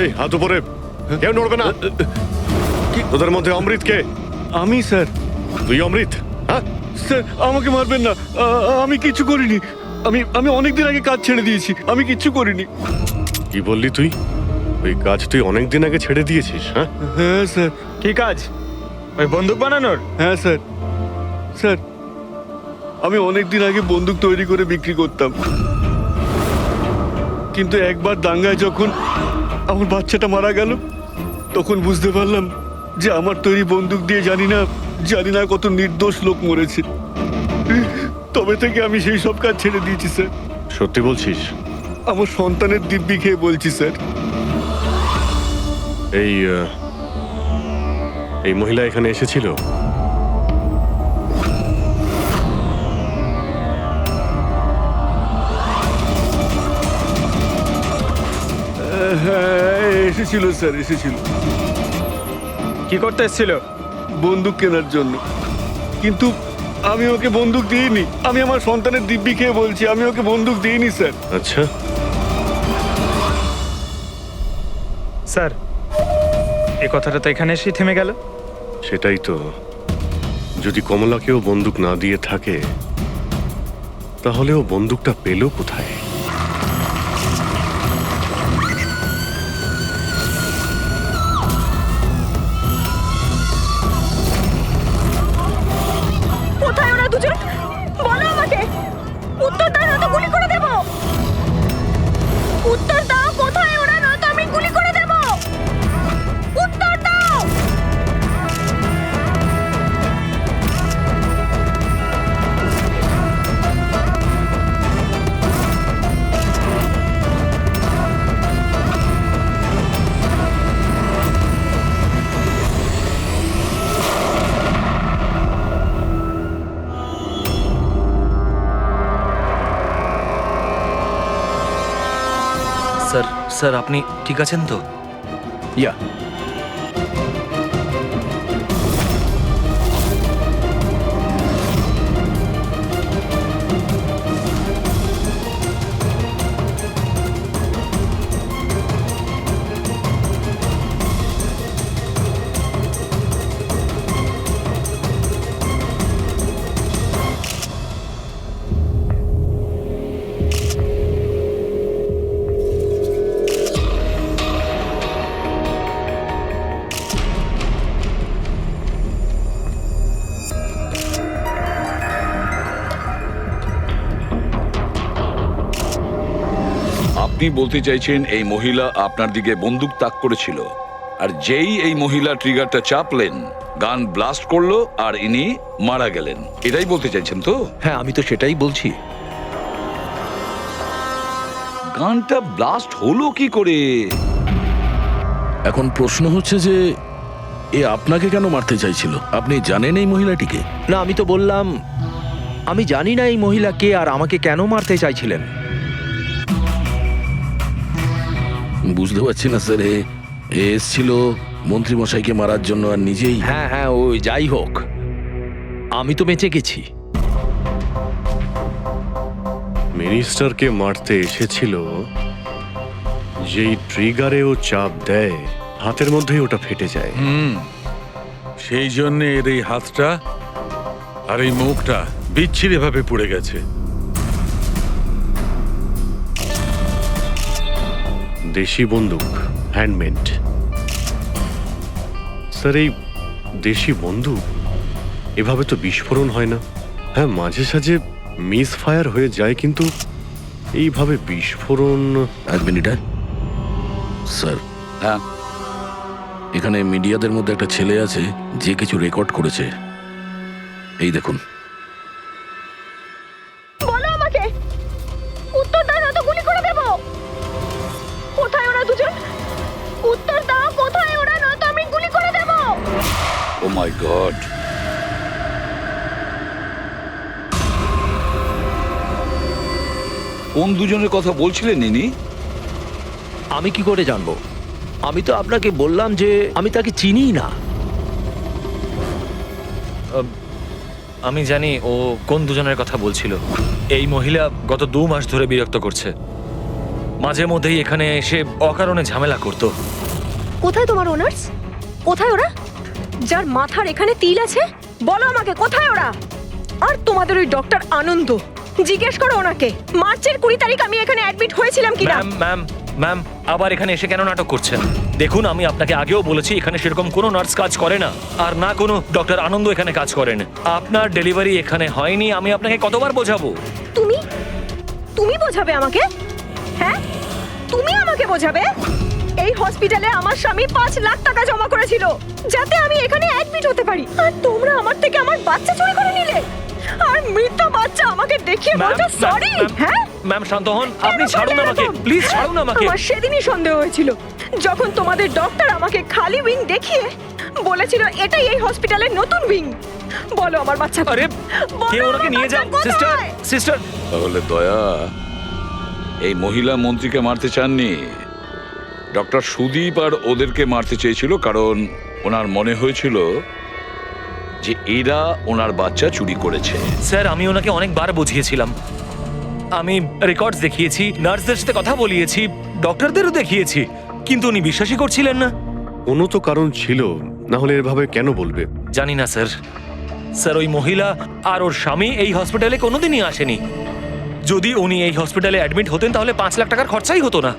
এই হাত উপরে, কেউ নড়বে না। তোদের মধ্যে অমৃত কে? আমি স্যার। তুই অমৃত? হ্যাঁ স্যার আমাকে মারবেন না, আমি কিছু করিনি। আমি অনেকদিন আগে কাজ ছেড়ে দিয়েছি, আমি কিচ্ছু করিনি। কি বললি তুই? ওই কাজ তুই অনেকদিন আগে ছেড়ে দিয়েছিস? হ্যাঁ হ্যাঁ স্যার। কি কাজ? ওই বন্দুক বানানোর? হ্যাঁ স্যার। স্যার আমি অনেকদিন আগে বন্দুক তৈরি করে বিক্রি করতাম, কিন্তু একবার দাঙ্গায় যখন আমার বাচ্চাটা মারা গেল, তখন বুঝতে পারলাম যে আমার তৈরি বন্দুক দিয়ে জানি না কত নির্দোষ লোক মরেছে। তবে থেকে আমি সেই সব কাজ ছেড়ে দিয়েছি স্যার। সত্যি বলছিস? আমার সন্তানের দিব্যি খেয়ে বলছি স্যার। এই মহিলা এখানে এসেছিল? হ্যাঁ এসেছিল স্যার, এসেছিল কি করতে এসেছিল? বন্দুক কেনার জন্য। কিন্তু আমি ওকে বন্দুক দিইনি। আমি আমার সন্তানের দিব্যি খেয়ে বলছি, আমি ওকে বন্দুক দিইনি স্যার। আচ্ছা, স্যার এই কথাটা তো এখানে এসেই থেমে গেল। সেটাই তো। যদি কমলাকেও বন্দুক না দিয়ে থাকে, তাহলে ও বন্দুকটা পেল কোথায়? কোথায় ওরা দুজন? বলো আমাকে, উত্তর দাও নয়তো গুলি করে দেব। উত্তর দাও, কোথায় ওরা, নয়তো আমি গুলি করে দেব। উত্তর দাও। স্যার স্যার আপনি ঠিক আছেন তো? ইয়া আপনি বলতে চাইছেন এই মহিলা আপনার দিকে বন্দুক তাক করেছিল, আর যেই এই মহিলা ট্রিগারটা চাপলেন, গান ব্লাস্ট করলো আর ইনি মারা গেলেন, এটাই বলতে চাইছেন তো? হ্যাঁ আমি তো সেটাই বলছি। গানটা ব্লাস্ট হলো কি করে? এখন প্রশ্ন হচ্ছে যে এ আপনাকে কেন মারতে চাইছিল? আপনি জানেন এই মহিলাটিকে? না আমি তো বললাম আমি জানি না এই মহিলা কে আর আমাকে কেন মারতে চাইছিলেন। বুঝতে পারছি না স্যার। এ এসছিল মন্ত্রীমশাইকে মারার জন্য আর নিজেই। হ্যাঁ হ্যাঁ ওই যাই হোক, আমি তো বেঁচে গেছি। মিনিস্টারকে মারতে এসেছিল, যেই ট্রিগারে ও চাপ দেয়, হাতের মধ্যেই ওটা ফেটে যায়। সেই জন্য এর এই হাতটা আর এই মুখটা বিচ্ছিরি ভাবে পুড়ে গেছে। দেশি বন্দুক, হ্যান্ডমেড। স্যার এই দেশি বন্দুক এভাবে তো বিস্ফোরণ হয় না। হ্যাঁ মাঝে সাঝে মিস ফায়ার হয়ে যায়, কিন্তু এইভাবে বিস্ফোরণ। এক মিনিট। স্যার হ্যাঁ, এখানে মিডিয়াদের মধ্যে একটা ছেলে আছে যে কিছু রেকর্ড করেছে। এই দেখুন। বলো আমাকে, উত্তর দাও নয়তো গুলি করে দেব। কোথায় ওরা দুজন? উত্তর দাও, কোথায় ওরা, নয়তো আমি গুলি করে দেব। ও মাই গড। কোন দুজনের কথা বলছিলেন ইনি? আমি কি করে জানবো? আমি তো আপনাকে বললাম যে আমি তাকে চিনিই না। আমি জানি ও কোন দুজনের কথা বলছিল। এই মহিলা গত 2 মাস ধরে বিরক্ত করছে। মাঝে মধ্যেই এখানে এসে অকারণে ঝামেলা করতো। কোথায় তোমার ওনার্স? কোথায় ওরা? যার মাথার এখানে তিল আছে, বলো আমাকে কোথায় ওরা? আর তোমাদের ওই ডক্টর আনন্দ, জিজ্ঞেস করো ওনাকে মার্চের 20 তারিখ আমি এখানে অ্যাডমিট হয়েছিলাম কিনা। ম্যাম আবার এখানে এসে কেন নাটক করছেন? দেখুন, আমি আপনাকে আগেও বলেছি এখানে সেরকম কোনো নার্স কাজ করে না, আর না কোনো ডক্টর আনন্দ এখানে কাজ করেন। আপনার ডেলিভারি এখানে হয়নি, আমি আপনাকে কতবার বোঝাবো? তুমি তুমি বোঝাবে আমাকে? হ্যাঁ, তুমি আমাকে বোঝাবে? এই হসপিটালে আমার স্বামী 5 লাখ টাকা জমা করেছিল যাতে আমি এখানে অ্যাডমিট হতে পারি, আর তোমরা আমার থেকে আমার বাচ্চা চুরি করে নিলে, আর মৃত বাচ্চা আমাকে দেখিয়ে বলছো সরি। হ্যাঁ ম্যাম শান্ত হন, আপনি ছাড়ুন আমাকে, প্লিজ ছাড়ুন আমাকে। আমার সেদিনই সন্দেহ হয়েছিল যখন তোমাদের ডক্টর আমাকে খালি উইং দেখিয়ে বলেছিল এটাই এই হসপিটালের নতুন উইং। বলো আমার বাচ্চা আরে বলো কে ওনাকে আমার নিয়ে যান? বাচ্চা সিস্টার কোথায়? সিস্টার তাহলে দয়া এই মহিলা মন্ত্রীকে মারতে চাননি, ডক্টর সুদীপ আর ওদেরকে মারতে চেয়েছিল, কারণ ওনার মনে হয়েছিল যে এরা ওনার বাচ্চা চুরি করেছে। স্যার, আমি ওনাকে অনেকবার বুঝিয়েছিলাম, আমি রেকর্ডস দেখিয়েছি, নার্সদের সাথে কথা বলিয়েছি, ডক্টরদেরও দেখিয়েছি, কিন্তু উনি বিশ্বাসই করছিলেন না। কোনো তো কারণ ছিল, না হলে এভাবে কেন বলবে? জানি না স্যার। স্যার, ওই মহিলা আর ওর স্বামী এই হসপিটালে কোনোদিনই আসেনি। যদি উনি এই হসপিটালে অ্যাডমিট হতেন তাহলে 5 লাখ টাকার খরচাই হতো না।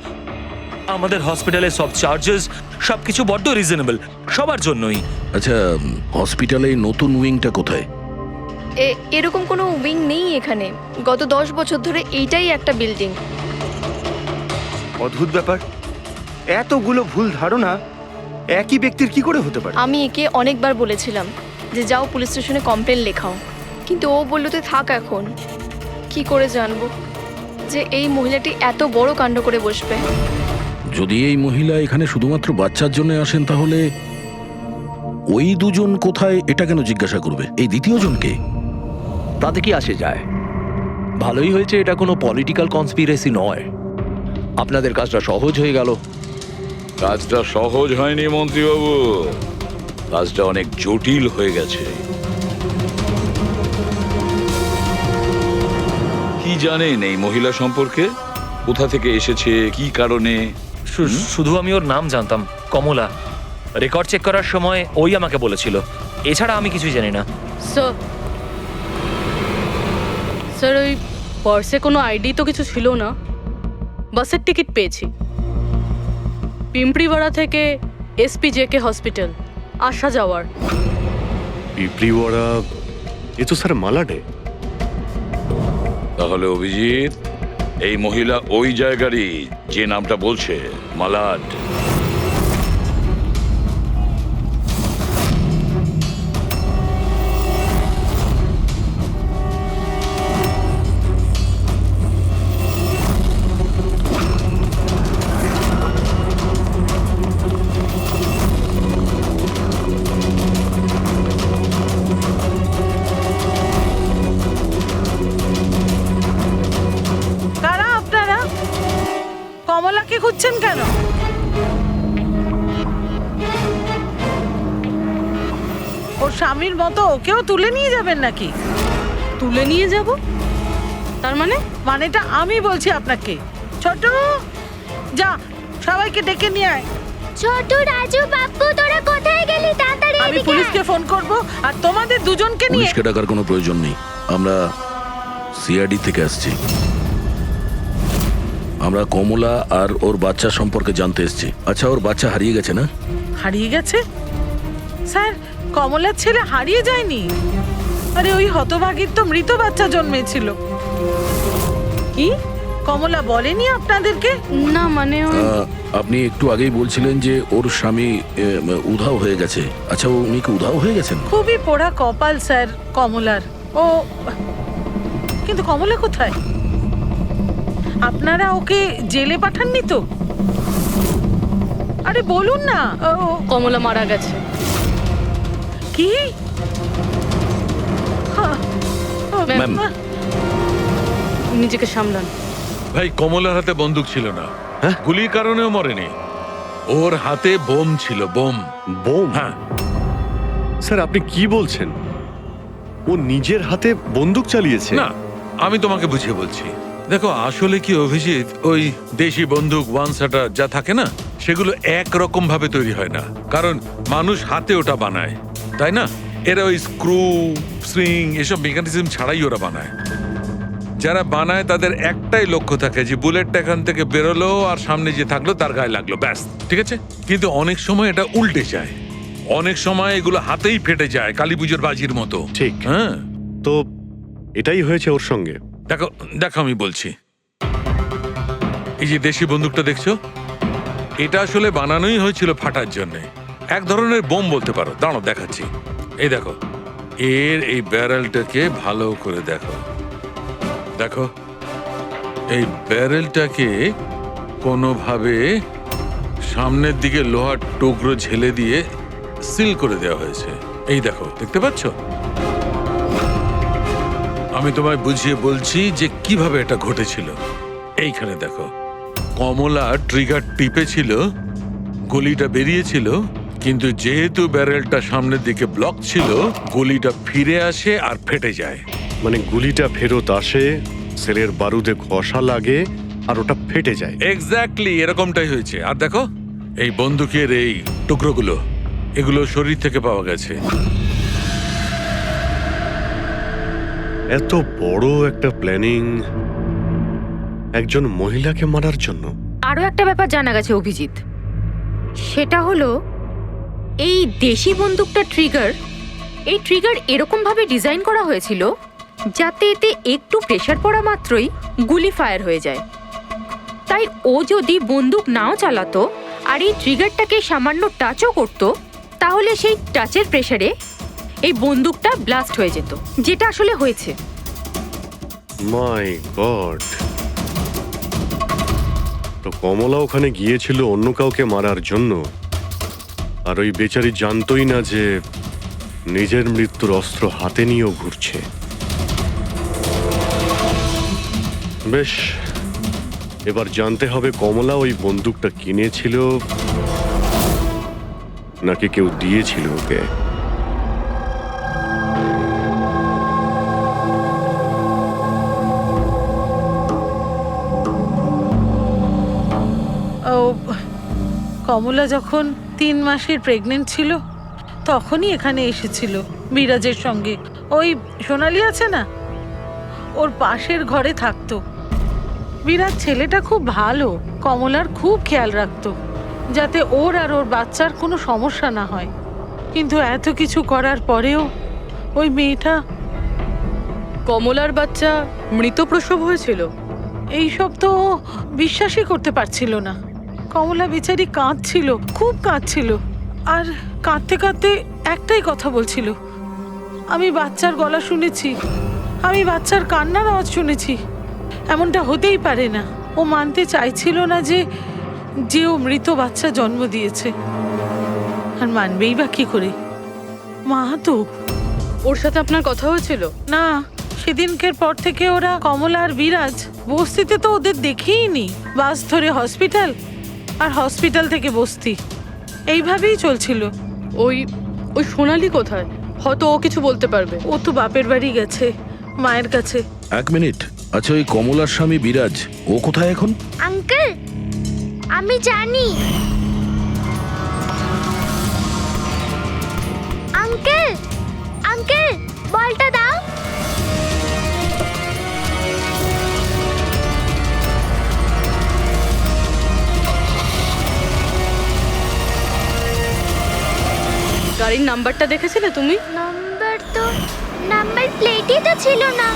আমাদের হসপিটালে সব চার্জেস সবকিছু বড্ড রিজনেবল, সবার জন্যই। আচ্ছা, হসপিটালে এই নতুন উইংটা কোথায়? এরকম কোনো উইং নেই এখানে। গত 10 বছর ধরে এইটাই একটা বিল্ডিং। অদ্ভুত ব্যাপার, এতগুলো ভুল ধারণা একই ব্যক্তির কি করে হতে পারে? আমি একে অনেকবার বলেছিলাম যে যাও পুলিশ স্টেশনে কমপ্লেন লেখাও, কিন্তু ও বলল তুই থাক। এখন কি করে জানবো যে এই মহিলাটি এত বড় কাণ্ড করে বসবে? যদি এই মহিলা এখানে শুধুমাত্র বাচ্চার জন্য আসেন, তাহলে ওই দুজন কোথায় এটা কেন জিজ্ঞাসা করবে? এই দ্বিতীয় জনকে? তাতে কি আসে যায়? ভালোই হয়েছে এটা কোনো পলিটিক্যাল কনস্পিরেসি নয়, আপনাদের কাজটা সহজ হয়ে গেল। কাজটা সহজ হয়নি মন্ত্রীবাবু, কাজটা অনেক জটিল হয়ে গেছে। কি জানেন এই মহিলা সম্পর্কে? কোথা থেকে এসেছে, কি কারণে? শুধু আমি ওর নাম জানতাম, কমলা। রেকর্ড চেক করার সময় ওই আমাকে বলেছিল, এছাড়া আমি কিছুই জানি না। স্যার, ওই পার্সে কোনো আইডি তো কিছু ছিল না। বাসের টিকিট পেয়েছি, পিম্পড়িওয়াড়া থেকে SPJK হসপিটাল আসা যাওয়ার। পিপলিওয়াড়া, এ তো স্যার মালাডে। তাহলে অভিজিৎ, এই মহিলা ওই জায়গারই যে নামটা বলছে, মালাড। কারা আপনারা? কমলাকে খুঁজছেন কেন? ওর স্বামীর মতো ওকেও তুলে নিয়ে যাবেন নাকি? তুলে নিয়ে যাব? তার মানে? মানেটা আমি বলছি আপনাকে। ছোট, যা সবাইকে ডেকে নিয়ে আয়। ছোট, রাজু, বাপ্পু, তোরা কোথায় গেলি? তাড়াতাড়ি আমি পুলিশকে ফোন করব, আর তোমাদের দুজনকে নিয়ে। পুলিশকে ডাকার কোনো প্রয়োজন নেই, আমরা CID থেকে আসছি। আমরা কমলা আর ওর বাচ্চা সম্পর্কে জানতে এসেছি। আচ্ছা, ওর বাচ্চা হারিয়ে গেছে না? হারিয়ে গেছে? স্যার, কমলার ছেলে হারিয়ে যায়নি। আরে ওই হতভাগীর তো মৃত বাচ্চা জন্মেছিল। কি কমলা বলেনি আপনাদেরকে? না, মানে আপনি একটু আগেই বলছিলেন যে ওর স্বামী উধাও হয়ে গেছে। আচ্ছা, উনি কি উধাও হয়ে গেছেন? খুবই পোড়া কপাল স্যার কমলার। ও কিন্তু কমলা কোথায়? আপনারা ওকে জেলে পাঠাননি তো? আরে বলুন না। কমলা মারা গেছে। কি? ম্যাম, নিজেকে সামলান। ভাই, কমলার হাতে বন্দুক ছিল না, গুলির কারণেও মরেনি। ওর হাতে বোম ছিল, বোম। বোম? হ্যাঁ। স্যার, আপনি কি বলছেন? ও নিজের হাতে বন্দুক চালিয়েছে? না, আমি তোমাকে বুঝিয়ে বলছি। দেখো আসলে কি অভিজিৎ, ওই দেশি বন্দুক ওয়ান শাটার যা থাকে না, সেগুলো একরকম ভাবে তৈরি হয় না, কারণ মানুষ হাতে ওটা বানায়, তাই না? এরা ওই স্ক্রু স্প্রিং এসব মেকানিজম ছাড়াই ওরা বানায়। যারা বানায় তাদের একটাই লক্ষ্য থাকে যে বুলেটটা এখান থেকে বেরোলো আর সামনে যে থাকলো তার গায়ে লাগলো, ব্যাস, ঠিক আছে? কিন্তু অনেক সময় এটা উল্টে যায়, অনেক সময় এগুলো হাতেই ফেটে যায়, কালী পুজোর বাজির মতো। ঠিক। হ্যাঁ, তো এটাই হয়েছে ওর সঙ্গে। দেখো দেখো আমি বলছি, এই যে দেশি বন্দুকটা দেখছো, এটা আসলে বানানোই হয়েছিল ফাটার জন্য, এক ধরনের বোম বলতে পারো। দাঁড়াও দেখাচ্ছি, এই দেখো, এর এই ব্যারেলটাকে ভালো করে দেখো, দেখো এই ব্যারেলটাকে কোনোভাবে সামনের দিকে লোহার টুকরো ঝেলে দিয়ে সিল করে দেওয়া হয়েছে। এই দেখো, দেখতে পাচ্ছ? আমি তোমায় বুঝিয়ে বলছি যে কিভাবে এটা ঘটেছিল। এইখানে দেখো, কমলা ট্রিগার টিপেছিল, গুলিটা বেরিয়েছিল, কিন্তু যেহেতু ব্যারেলটা সামনের দিকে ব্লক ছিল, গুলিটা ফিরে আসে আর ফেটে যায়। মানে গুলিটা ফেরত আসে, সেলের বারুদে ঘষা লাগে আর ওটা ফেটে যায়। এক্স্যাক্টলি এরকমটাই হয়েছে। আর দেখো এই বন্দুকের এই টুকরোগুলো, এগুলো শরীর থেকে পাওয়া গেছে। এত বড় একটা প্ল্যানিং একজন মহিলাকে মারার জন্য। আরো একটা ব্যাপার জানা গেছে অভিজিৎ, সেটা হলো এই দেশি বন্দুকটা এই ট্রিগার এরকম ভাবে ডিজাইন করা হয়েছিল যাতে এতে একটু প্রেসার পড়া মাত্রই গুলি ফায়ার হয়ে যায়। তাই ও যদি বন্দুক নাও চালাতো আর এই ট্রিগারটাকে সামান্য টাচও করতো, তাহলে সেই টাচের প্রেসারে এই বন্দুকটা ব্লাস্ট হয়ে যেত, যেটা আসলে হয়েছে। মাই গড! তো কমলা ওখানে গিয়েছিল অন্য কাউকে মারার জন্য, আর ওই বেচারি জানতোই না যে নিজের মৃত্যুর অস্ত্র হাতে নিয়েও ঘুরছে। বেশ, এবার জানতে হবে কমলা ওই বন্দুকটা কিনেছিল নাকি কেউ দিয়েছিল ওকে। ও কমলা যখন 3 মাসের প্রেগনেন্ট ছিল তখনই এখানে এসেছিল বিরাজের সঙ্গে। ওই সোনালি আছে না, ওর পাশের ঘরে থাকতো। বিরাজ ছেলেটা খুব ভালো, কমলার খুব খেয়াল রাখতো যাতে ওর আর ওর বাচ্চার কোনো সমস্যা না হয়। কিন্তু এত কিছু করার পরেও ওই মেয়েটা। কমলার বাচ্চা মৃত প্রসব হয়েছিল? এইসব তো ও বিশ্বাসই করতে পারছিল না। কমলা বেচারি কাঁদছিল, খুব কাঁদছিল, আর কাঁদতে কাঁদতে একটাই কথা বলছিল, আমি বাচ্চার গলা শুনেছি, আমি বাচ্চার কান্নার আওয়াজ শুনেছি, এমনটা হতেই পারে না। ও মানতে চাইছিল না যে ও মৃত বাচ্চা জন্ম দিয়েছে, আর মানবেই বা কি করে? মা তো। ওর সাথে আপনার কথা হয়েছিল? না, সেদিনকের পর থেকে ওরা কমলা আর বিরাজ বস্তিতে তো ওদের দেখেই নি। বাস ধরে হসপিটাল, আর হসপিটাল থেকে বস্তি, এইভাবেই চলছিল। ওই সোনালি কোথায়? হয়তো ও কিছু বলতে পারবে। ও তো বাপের বাড়ি গেছে, মায়ের কাছে। 1 মিনিট, আচ্ছা ওই কমলার স্বামী বিরাজ ও কোথায় এখন? আঙ্কেল, আমি জানি। আঙ্কেল, আঙ্কেল, বলটা দাও। গাড়ির নাম্বারটা দেখেছিলে তুমি? নাম্বার প্লেটই তো ছিল না।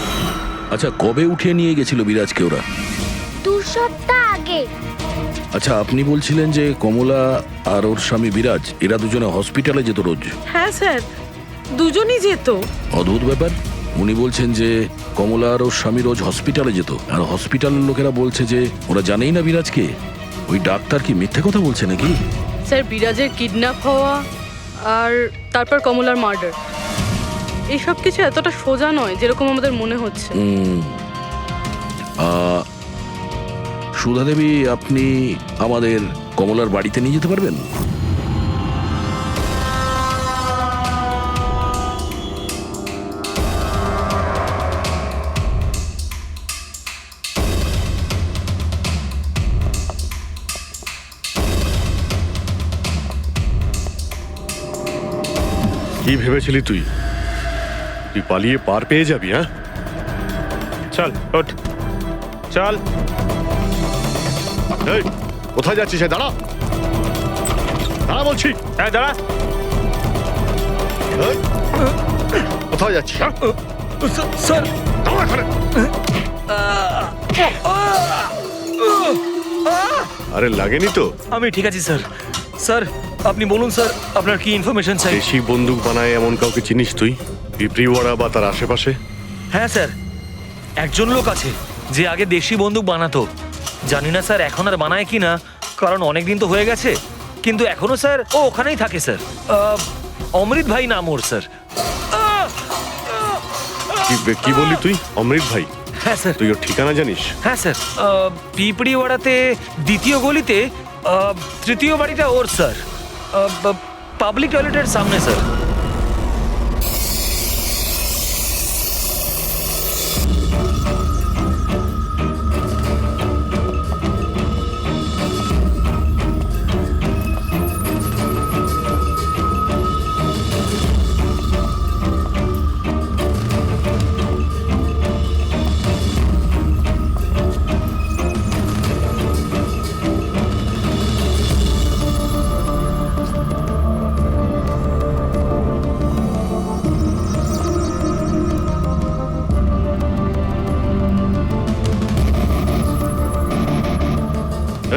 আচ্ছা কবে উঠিয়ে নিয়ে গেছিল বিরাজকে ওরা? 2 সপ্তাহ আগে। আচ্ছা আপনি বলছিলেন যে কমলা আর ওর স্বামী বিরাজ এরা দুজনে হসপিটালে যেত রোজ? হ্যাঁ স্যার, দুজনই যেত। অদ্ভুত ব্যাপার, উনি বলছেন যে কমলা আর ওর স্বামী রোজ হসপিটালে যেত, আর হসপিটালের লোকেরা বলছে যে ওরা জানেই না বিরাজকে। ওই ডাক্তার কি মিথ্যে কথা বলছে নাকি? স্যার, বিরাজের কিডন্যাপ হওয়া আর তারপর কমলার মার্ডার, এইসব কিছু এতটা সোজা নয় যেরকম আমাদের মনে হচ্ছে। সুধা দেবী, আপনি আমাদের কমলার বাড়িতে নিয়ে যেতে পারবেন? কি ভেবেছিলি তুই? তুই পালিয়ে পার পেয়ে যাবি? হ্যাঁ, চল ওঠ, চল। এই, কোথায় যাচ্ছিস? দাঁড়া, দাঁড়া বলছি। হ্যাঁ দাঁড়া। এই, কোথায় যাচ্ছিস? হ্যাঁ? স্যার দাঁড়া এখানে। আরে লাগেনি তো? আমি ঠিক আছি স্যার। স্যার আপনি বলুন স্যার, আপনার কি ইনফরমেশন চাই? দেশি বন্দুক বানায় এমন কাউকে চিনিস তুই? পিঁপড়িওয়াড়া বা তার আশেপাশে? হ্যাঁ স্যার, একজন লোক আছে যে আগে দেশি বন্দুক বানাতো। জানি না স্যার এখন আর বানায় কি না, কারণ অনেক দিন তো হয়ে গেছে। কিন্তু এখনো স্যার ও ওখানেই থাকে স্যার। অমৃত ভাই নাম ওর স্যার। কি বললি তুই? অমৃত ভাই? হ্যাঁ স্যার। তুই ওর ঠিকানা জানিস? হ্যাঁ স্যার, পিঁপড়িওয়াড়াতে 2য় গলিতে 3য় বাড়িটা ওর স্যার। পাবলিক টয়লেটের সামনে স্যার।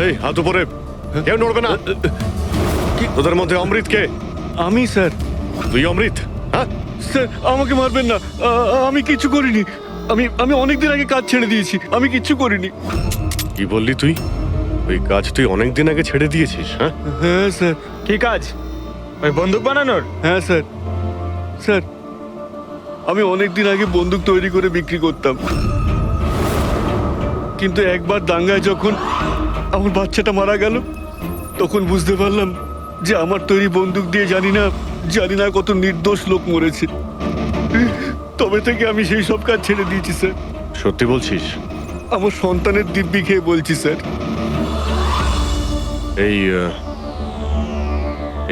এই, হাত উপরে, কেউ নড়বে না। তোদের মধ্যে অমৃত কে? আমি স্যার। তুই অমৃত? হ্যাঁ স্যার আমাকে মারবেন না, আমি কিছু করিনি। আমি অনেকদিন আগে কাজ ছেড়ে দিয়েছি, আমি কিচ্ছু করিনি। কি বললি তুই? ওই কাজ তুই অনেকদিন আগে ছেড়ে দিয়েছিস? হ্যাঁ, হ্যাঁ স্যার। কি কাজ? ওই বন্দুক বানানোর? হ্যাঁ স্যার। স্যার আমি অনেকদিন আগে বন্দুক তৈরি করে বিক্রি করতাম, কিন্তু একবার দাঙ্গায় যখন আমার বাচ্চাটা মারা গেল, তখন বুঝতে পারলাম যে আমার তৈরি বন্দুক দিয়ে জানি না কত নির্দোষ লোক মরেছে। তবে থেকে আমি সেই সব কাজ ছেড়ে দিয়েছি স্যার। সত্যি বলছিস? আমার সন্তানের দিব্যি খেয়ে বলছি স্যার।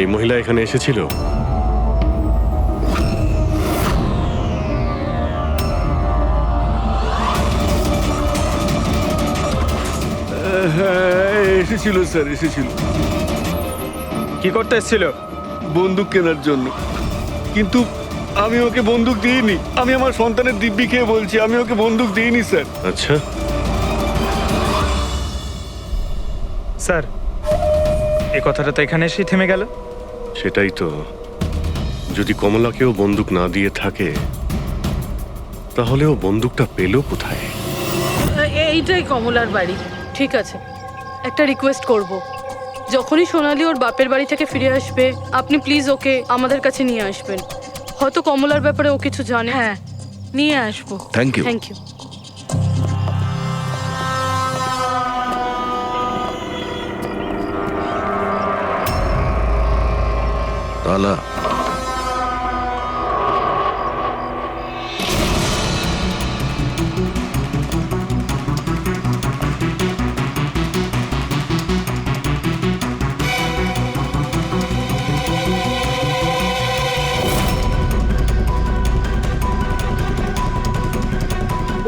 এই মহিলা এখানে এসেছিল? হ্যাঁ এসেছিল স্যার, এসেছিল। কি করতে এসেছিল? বন্দুক কেনার জন্য। কিন্তু আমি ওকে বন্দুক দিইনি। আমি আমার সন্তানের দিব্যি খেয়ে বলছি, আমি ওকে বন্দুক দিইনি স্যার। আচ্ছা, স্যার এই কথাটা তো এখানে এসেই থেমে গেল। সেটাই তো। যদি কমলাকেও বন্দুক না দিয়ে থাকে, তাহলে ও বন্দুকটা পেল কোথায়? এইটাই কমলার বাড়ি। ঠিক আছে, একটা রিকোয়েস্ট করব, যখনই সোনালি ওর বাপের বাড়ি থেকে ফিরে আসবে আপনি প্লিজ ওকে আমাদের কাছে নিয়ে আসবেন। হয়তো কমলার ব্যাপারে ও কিছু জানে। হ্যাঁ, নিয়ে আসবো। Thank you. Thank you. তালা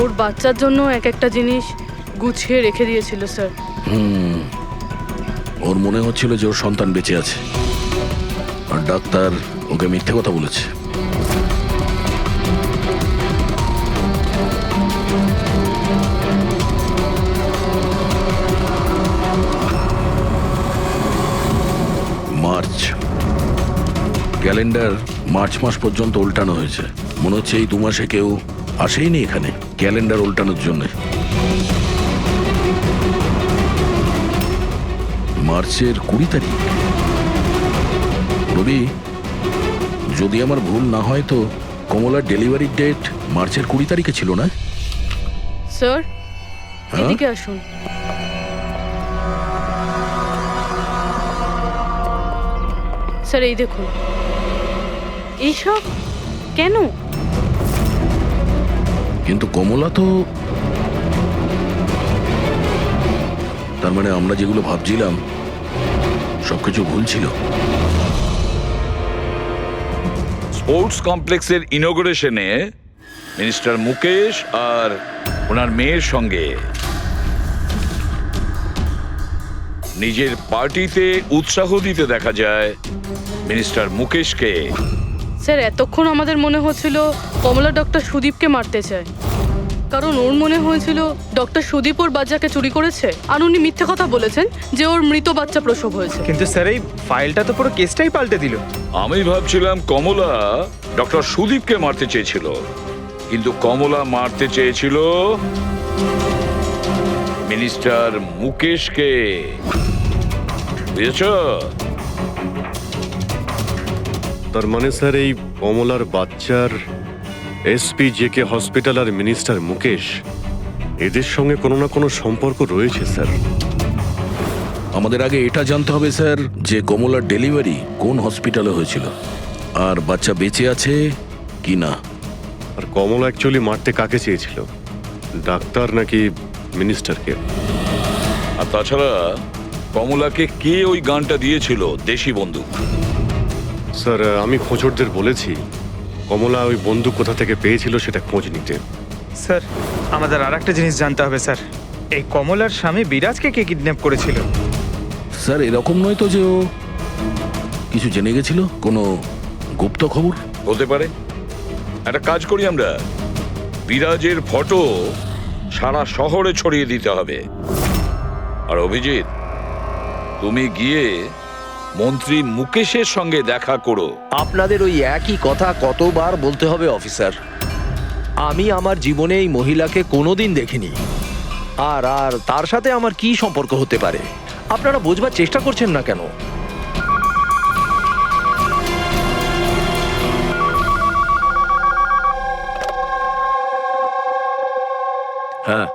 ওর বাচ্চার জন্য এক একটা জিনিস গুছিয়ে রেখে দিয়েছিল স্যার। ওর মনে হচ্ছিল যে ওর সন্তান বেঁচে আছে, আর ডাক্তার ওকে মিথ্যে কথা বলেছে। মার্চ ক্যালেন্ডার মার্চ মাস পর্যন্ত উল্টানো হয়েছে। মনে হচ্ছে এই 2 মাসে কেউ আসেইনি এখানে ক্যালেন্ডার উল্টানোর জন্য। মার্চের 20 তারিখ। রবি, যদি আমার ভুল না হয় তো কমলার ডেলিভারি ডেট মার্চের 20 তারিখে ছিল না? স্যার হ্যাঁ? এদিকে আসুন। স্যার এই দেখুন, এইসব কেন? কিন্তু কমলা তো, তার মানে আমরা যেগুলো ভাবছিলাম সবকিছু ভুল ছিল। স্পোর্টস কমপ্লেক্সের ইনোগ্রেশনে মিনিস্টার মুকেশ আর ওনার মেয়ের সঙ্গে নিজের পার্টিতে উৎসাহ দিতে দেখা যায় মিনিস্টার মুকেশকে। স্যার এতক্ষণ আমাদের মনে হচ্ছিল কমলা ডক্টর সুদীপকে মারতে চায়, কারণ ওর মনে হয়েছিল ডক্টর সুদীপ ওর বাচ্চাকে চুরি করেছে, আর উনি মিথ্যে কথা বলেছেন যে ওর মৃত বাচ্চা প্রসব হয়েছে। কিন্তু স্যার এই ফাইলটা তো পুরো কেসটাই পাল্টে দিল। আমি ভাবছিলাম কমলা ডক্টর সুদীপকে মারতে চেয়েছিল, কিন্তু কমলা মারতে চেয়েছিল মিনিস্টার মুকেশকে। বুঝেছ? তার মানে স্যার এই কমলার বাচ্চার এসপি জেকে হসপিটাল আর মিনিস্টার মুকেশ এদের সঙ্গে কোনো না কোনো সম্পর্ক রয়েছে স্যার। আমাদের আগে এটা জানতে হবে স্যার যে কমলার ডেলিভারি কোন হসপিটালে হয়েছিল আর বাচ্চা বেঁচে আছে কি না। আর কমলা অ্যাকচুয়ালি মারতে কাকে চেয়েছিল, ডাক্তার নাকি মিনিস্টারকে? আর তাছাড়া কমলাকে কে ওই গানটা দিয়েছিল, দেশি বন্দুক? স্যার আমি খোঁজরদের বলেছি কমলা ওই বন্দুক কোথা থেকে পেয়েছিল সেটা খোঁজ নিতে। স্যার আমাদের আর একটা জিনিস জানতে হবে স্যার, এই কমলার স্বামী বিরাজকে কে কিডন্যাপ করেছিল? স্যার এরকম নয় তো যে ও কিছু জেনে গেছিল, কোনো গুপ্ত খবর? হতে পারে। একটা কাজ করি আমরা, বিরাজের ফটো সারা শহরে ছড়িয়ে দিতে হবে। আর অভিজিৎ, তুমি গিয়ে মন্ত্রী মুকেশের সঙ্গে দেখা করো। আপনাদের ওই একই কথা কতবার বলতে হবে অফিসার? আমি আমার জীবনে এই মহিলাকে কোনোদিন দেখিনি, আর আর তার সাথে আমার কি সম্পর্ক হতে পারে? আপনারা বোঝবার চেষ্টা করছেন না কেন? হ্যাঁ,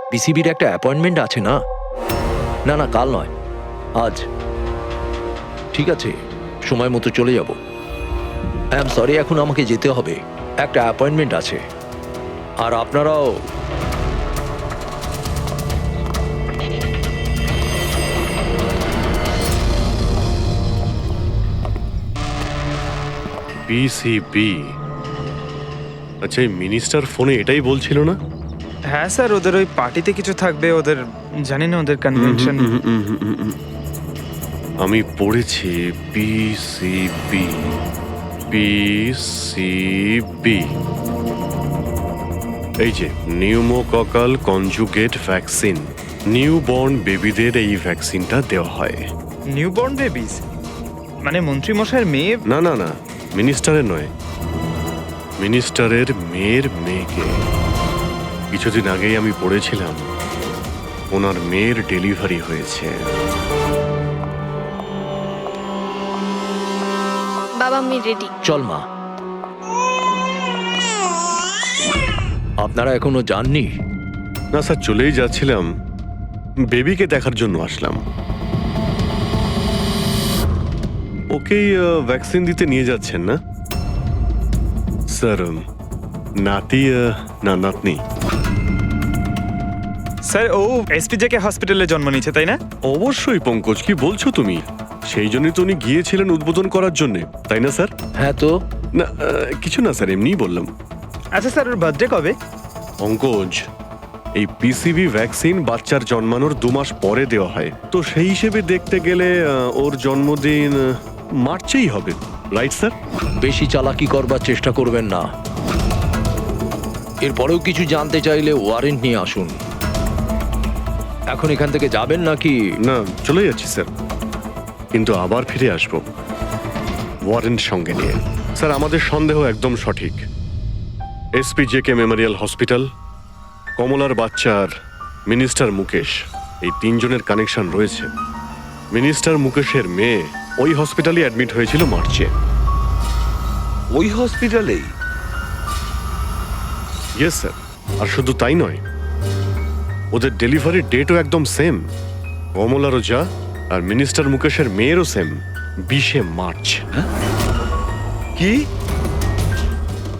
পিসিবির একটা অ্যাপয়েন্টমেন্ট আছে না? না না, কাল নয়, আজ। ঠিক আছে, সময় মতো চলে যাব। আই এম সরি, এখন আমাকে যেতে হবে, একটা অ্যাপয়েন্টমেন্ট আছে। আর আপনারাও। পিসিবি? আচ্ছা এই মিনিস্টার ফোনে এটাই বলছিল না? হ্যাঁ স্যার, ওদের ওই পার্টিতে কিছু থাকবে, ওদের জানি না ওদের কনভেনশন। আমি পড়েছি পিসিবি। পিসিবি এই যে নিউমোককাল কনজুগেট ভ্যাকসিন, নিউবর্ন বেবিদের এই ভ্যাকসিনটা দেওয়া হয়। নিউবর্ন বেবিজ মানে মন্ত্রী মশাইয়ের মেয়ে? না না না, মিনিস্টারের নয়, মিনিস্টারের মেয়ের মেয়েকে। কিছুদিন আগেই আমি পড়েছিলাম ওনার মেয়ের ডেলিভারি হয়েছে। বাবা আমি রেডি। চল মা। আপনারা এখনো যাননি? না স্যার, চলেই যাচ্ছিলাম, বেবিকে দেখার জন্য আসলাম। ওকেই ভ্যাকসিন দিতে নিয়ে যাচ্ছেন না স্যার? নাতি না নাতনি? স্যার ও এসপিজেকে হসপিটালে জন্ম নিয়েছে, তাই না? অবশ্যই পঙ্কজ, কি বলছো তুমি? সেই জন্যই তো উনি গিয়েছিলেন উদ্বোধন করার জন্য, তাই না স্যার? হ্যাঁ তো। না কিছু না স্যার, এমনিই বললাম। আচ্ছা স্যার, ওর বার্থডে কবে? পঙ্কজ, এই পিসিবি ভ্যাকসিন বাচ্চার জন্মানোর 2 মাস পরে দেওয়া হয়, তো সেই হিসেবে দেখতে গেলে ওর জন্মদিন মার্চেই হবে, রাইট স্যার? বেশি চালাকি করবার চেষ্টা করবেন না। এরপরেও কিছু জানতে চাইলে ওয়ারেন্ট নিয়ে আসুন। এখন এখান থেকে যাবেন নাকি? না, চলে যাচ্ছি স্যার, কিন্তু আবার ফিরে আসবো ওয়ারেন্ট সঙ্গে নিয়ে। স্যার আমাদের সন্দেহ একদম সঠিক। এসপিজেকে মেমোরিয়াল হসপিটাল, কমলার বাচ্চার মিনিস্টার মুকেশ, এই 3 জনের কানেকশন রয়েছে। মিনিস্টার মুকেশের মেয়ে ওই হসপিটালে অ্যাডমিট হয়েছিল মার্চে। ওই হসপিটালেই? Yes sir. আর শুধু তাই নয়, ওদের ডেলিভারির ডেটও একদম সেম। কমলারও যা আর মিনিস্টার মুকেশের মেয়েরও সেম, 20শে মার্চ। কি?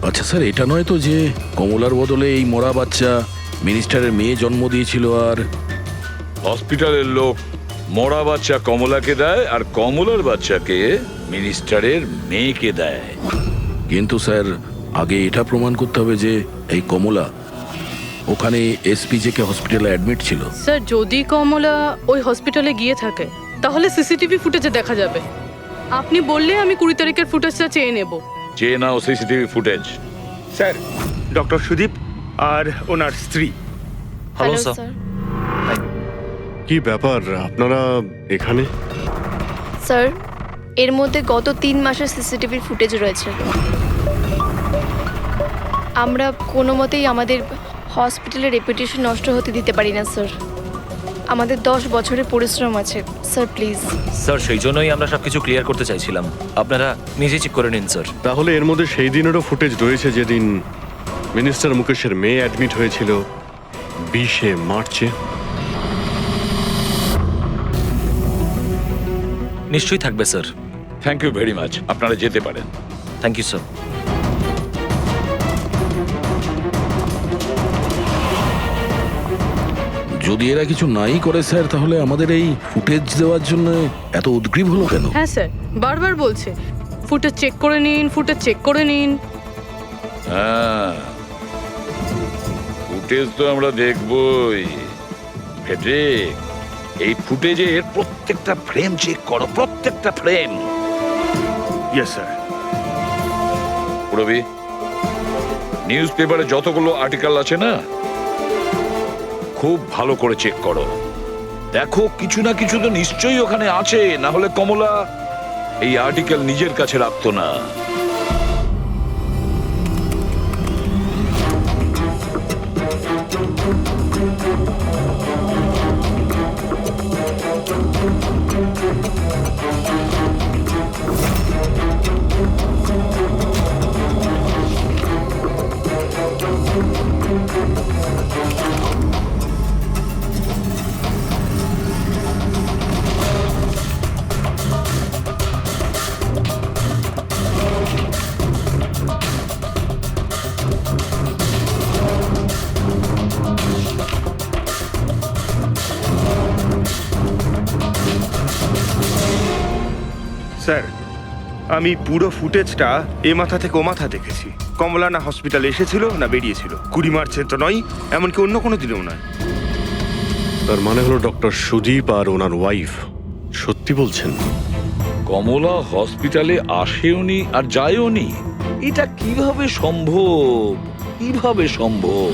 আচ্ছা স্যার, এটা নয় তো যে কমলার বদলে এই মরা বাচ্চা মিনিস্টারের মেয়ে জন্ম দিয়েছিল আর হসপিটালের লোক মরা বাচ্চা কমলাকে দেয় আর কমলার বাচ্চাকে মিনিস্টারের মেয়েকে দেয়। কিন্তু স্যার আগে এটা প্রমাণ করতে হবে যে এই কমলা ওখানে এসপিজেকে হসপিটালে অ্যাডমিট ছিল। স্যার যদি কমলা ওই হসপিটালে গিয়ে থাকে তাহলে সিসিটিভি ফুটেজে দেখা যাবে। আপনি বললে আমি 20 তারিখের ফুটেজটা চেয়ে নেব। চেয়ে নাও CCTV footage. Sir doctor Sudip আর ওনার স্ত্রী। Hello hello sir. স্যার। কি ব্যাপার আপনারা এখানে? স্যার এর মধ্যে গত 3 মাসের সিসিটিভির ফুটেজ রয়েছে। আমরা কোনো মতেই আমাদের হসপিটালের রেপুটেশন নষ্ট হতে দিতে পারি না স্যার। আমাদের 10 বছরের পরিশ্রম আছে স্যার, প্লিজ। স্যার সেই জন্যই আমরা সবকিছু ক্লিয়ার করতে চাইছিলাম, আপনারা নিজে চেক করে নিন স্যার। তাহলে এর মধ্যে সেই দিনেরও ফুটেজ রয়েছে যেদিন মিনিস্টার মুকেশের মেয়ে অ্যাডমিট হয়েছিল 20শে মার্চে। নিশ্চয়ই থাকবে sir. Thank you very much, আপনারা যেতে পারেন। Thank you sir. যদি এরা কিছু নাই করে স্যার তাহলে আমাদের এই ফুটেজ দেওয়ার জন্য এত উদ্গ্রীব হলো কেন? হ্যাঁ স্যার, বারবার বলছে ফুটেজ চেক করে নিন, ফুটেজ চেক করে নিন। হ্যাঁ, ফুটেজ তো আমরা দেখবই। ফেডরিক, এই ফুটেজের প্রত্যেকটা ফ্রেম চেক করো, প্রত্যেকটা frame. Yes sir. Rabi, news পেপারে যতগুলো আর্টিকেল আছে না, খুব ভালো করে চেক করো। দেখো কিছু না কিছু তো নিশ্চয়ই ওখানে আছে, না হলে কমলা এই আর্টিকেল নিজের কাছে রাখতো না। স্যার আমি পুরো ফুটেজটা এ মাথা থেকে ও মাথা দেখেছি। কমলা না হসপিটালে এসেছিল না বেরিয়েছিল। 20 মার্চে তো নয়, এমনকি অন্য কোনো দিনেও নয়। তার মানে হলো ডক্টর সুদীপ আর ওনার ওয়াইফ সত্যি বলছেন? কমলা হসপিটালে আসেওনি আর যায়ওনি, এটা কিভাবে সম্ভব? কিভাবে সম্ভব?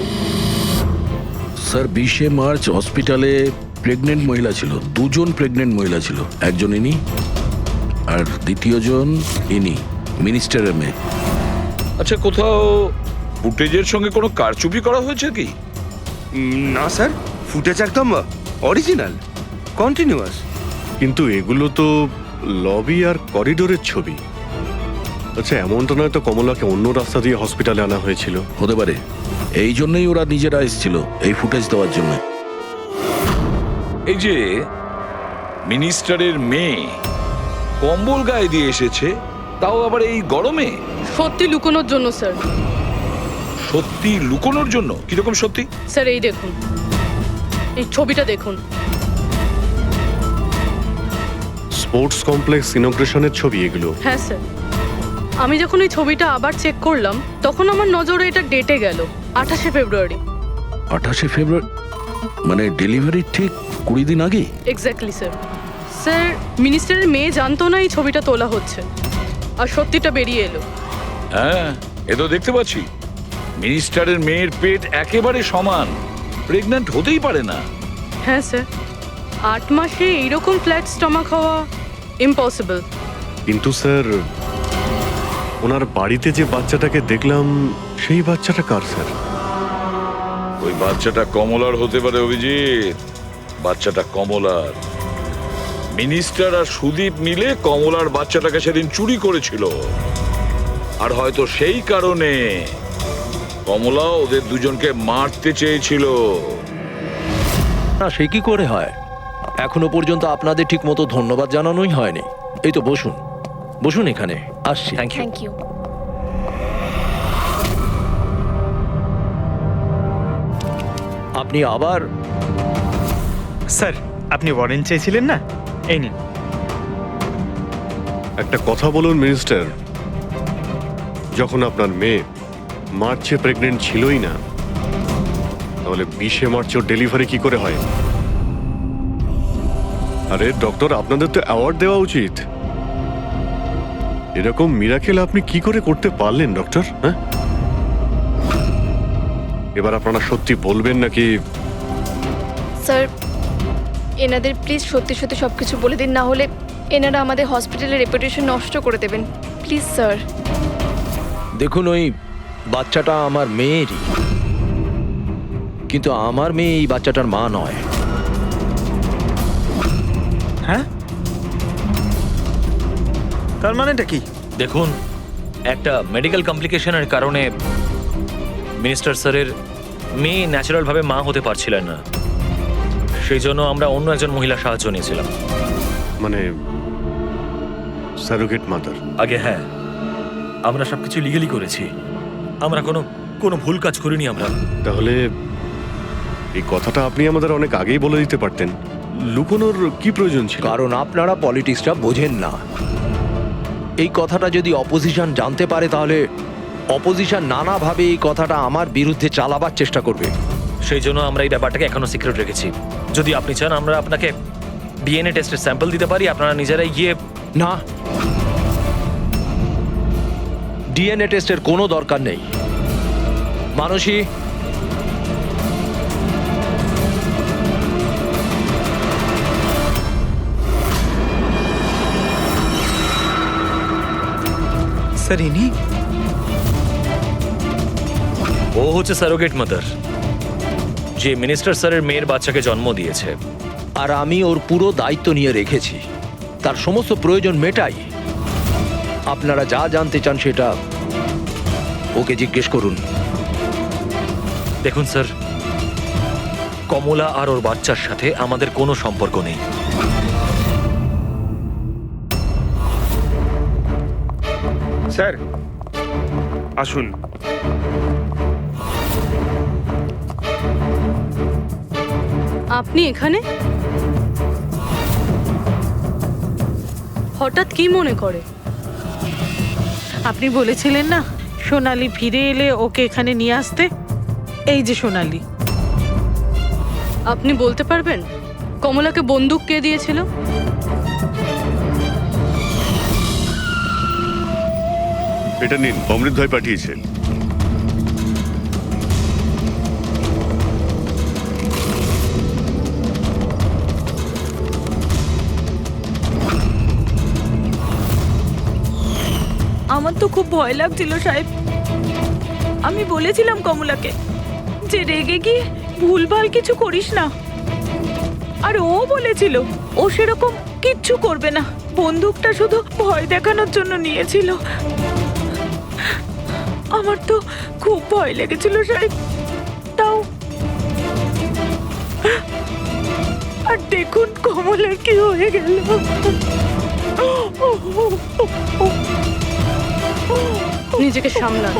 স্যার 20শে মার্চ হসপিটালে প্রেগনেন্ট মহিলা ছিল, 2 জন প্রেগনেন্ট মহিলা ছিল। একজন ইনি আর দ্বিতীয়জন ইনি, মিনিস্টারের মেয়ে। আচ্ছা, কোথাও ফুটেজের সঙ্গে কোনো কারচুপি করা হয়েছে কি? না স্যার, ফুটেজ একদম অরিজিনাল, কন্টিনিউয়াস। কিন্তু এগুলো তো লবি আর করিডোরের ছবি। আচ্ছা, এমনটা নয় তো কমলাকে অন্য রাস্তা দিয়ে হসপিটালে আনা হয়েছিল? হতে পারে, এই জন্যই ওরা নিজেরা এসেছিল এই ফুটেজ দেওয়ার জন্য। এই যে মিনিস্টারের মেয়ে কম্বল গায়ে দিয়ে এসেছে, তাও আবার এই গরমে। সত্যি লুকোনোর জন্য স্যার। সত্যি লুকোনোর জন্য? কিরকম সত্যি? স্যার এই দেখুন, এই ছবিটা দেখুন। স্পোর্টস কমপ্লেক্স ইনগ্রেশনের ছবি এগুলো? হ্যাঁ স্যার, আমি যখন এই ছবিটা আবার চেক করলাম তখন আমার নজরে এটা ডেটে গেল 28শে ফেব্রুয়ারি। 28শে ফেব্রুয়ারি মানে ডেলিভারির ঠিক 20 দিন আগে? Exactly sir. স্যার মিনিস্টারের মেয়ে জানতো না এই ছবিটা তোলা হচ্ছে, আর সত্যিটা বেরিয়ে এলো। হ্যাঁ, এ তো দেখতে পাচ্ছি মিনিস্টারের মেয়ের পেট একেবারে সমান, প্রেগন্যান্ট হতেই পারে না। হ্যাঁ স্যার, 8 মাসে এইরকম ফ্ল্যাট স্টমাক হওয়া ইম্পসিবল। কিন্তু স্যার, ওনার বাড়িতে যে বাচ্চাটাকে দেখলাম সেই বাচ্চাটা কার স্যার? ওই বাচ্চাটা কমলার হতে পারে অভিজিৎ, বাচ্চাটা কমলার। মিনিস্টার আর সুদীপ মিলে কমলার বাচ্চাটাকে সেদিন চুরি করেছিল, আর হয়তো সেই কারণে কমলা ওদের দুজনকে মারতে চেয়েছিল। না, সে কি করে হয়? এখনো পর্যন্ত আপনাদের ঠিক মতো ধন্যবাদ জানানোই হয়নি। এই তো বসুন, বসুন এখানে, আসছি। Thank you. Thank you. আপনি আবার? স্যার আপনি ওয়ারেন্ট চেয়েছিলেন না, এই নিন। একটা কথা বলুন মিনিস্টার, যখন আপনার মেয়ে মার্চে প্রেগনেন্ট ছিলই না, তাহলে 20 মার্চ ওর ডেলিভারি কি করে হয়? আরে ডক্টর, আপনাদের তো অ্যাওয়ার্ড দেওয়া উচিত। এরকম মিরাকেল আপনি কি করে করতে পারলেন ডক্টর? হ্যাঁ, এবার আপনারা সত্যি বলবেন নাকি? স্যার এনাদের প্লিজ সত্যি সত্যি সব কিছু বলে দিন, না হলে এনারা আমাদের হসপিটালের রেপুটেশন নষ্ট করে দেবেন। Please sir. দেখুন, ওই বাচ্চাটা আমার মেয়েরই, কিন্তু আমার মেয়ে এই বাচ্চাটার মা নয়। হ্যাঁ, তার মানেটা কি? দেখুন, একটা মেডিকেল কমপ্লিকেশনের কারণে মিনিস্টার স্যারের মেয়ে ন্যাচারালভাবে মা হতে পারছিলেন না, সেই জন্য আমরা অন্য একজন মহিলা সাহায্য নিয়েছিলাম। মানে সারোগেট মাদার? আগে হ্যাঁ, আমরা সবকিছু লিগালি করেছি, আমরা কোনো ভুল কাজ করিনি আমরা। তাহলে এই কথাটা আপনি আমাদের অনেক আগেই বলে দিতে পারতেন। লুকোনোর কি প্রয়োজন ছিল? কারণ আপনারা পলিটিক্সটা বোঝেন না। এই কথাটা যদি অপোজিশন জানতে পারে, তাহলে অপোজিশন নানাভাবে এই কথাটা আমার বিরুদ্ধে চালাবার চেষ্টা করবে। সেই জন্য আমরা এই ব্যাপারটাকে এখনো সিক্রেট রেখেছি। যদি আপনি চান আমরা আপনাকে ডিএনএ টেস্টের স্যাম্পল দিতে পারি, আপনারা নিজেরাই গিয়ে। না, ডিএনএ টেস্টের কোনো দরকার নেই। মানসী, স্যার ইনি? ও হচ্ছে সারোগেট মাদার, যে মিনিস্টার স্যারের মেয়ের বাচ্চাকে জন্ম দিয়েছে। আর আমি ওর পুরো দায়িত্ব নিয়ে রেখেছি, তার সমস্ত প্রয়োজন মেটাই। আপনারা যা জানতে চান সেটা ওকে জিজ্ঞেস করুন। দেখুন স্যার, কমলা আর ওর বাচ্চার সাথে আমাদের কোনো সম্পর্ক নেই। স্যার আসুন। আপনি এখানে হঠাৎ কি মনে করে? আপনি বলেছিলেন না সোনালি ফিরে এলে ওকে এখানে নিয়ে আসতে। এই যে সোনালি। আপনি বলতে পারবেন কমলাকে বন্দুক কে দিয়েছিল? এটা নিন, অমৃত ভাই পাঠিয়েছেন। আমার তো খুব ভয় লাগছিল সাহেব। আমি বলেছিলাম কমলাকে যে রেগে গিয়ে ভুলভাল কিছু করিস না, আর ও বলেছিল ও সেরকম কিচ্ছু করবে না, বন্দুকটা শুধু ভয় দেখানোর জন্য নিয়েছিল। আমার তো খুব ভয় লেগেছিল সাহেব। তাও আর দেখুন কমলার কি হয়ে গেল। নিজেকে সামলান।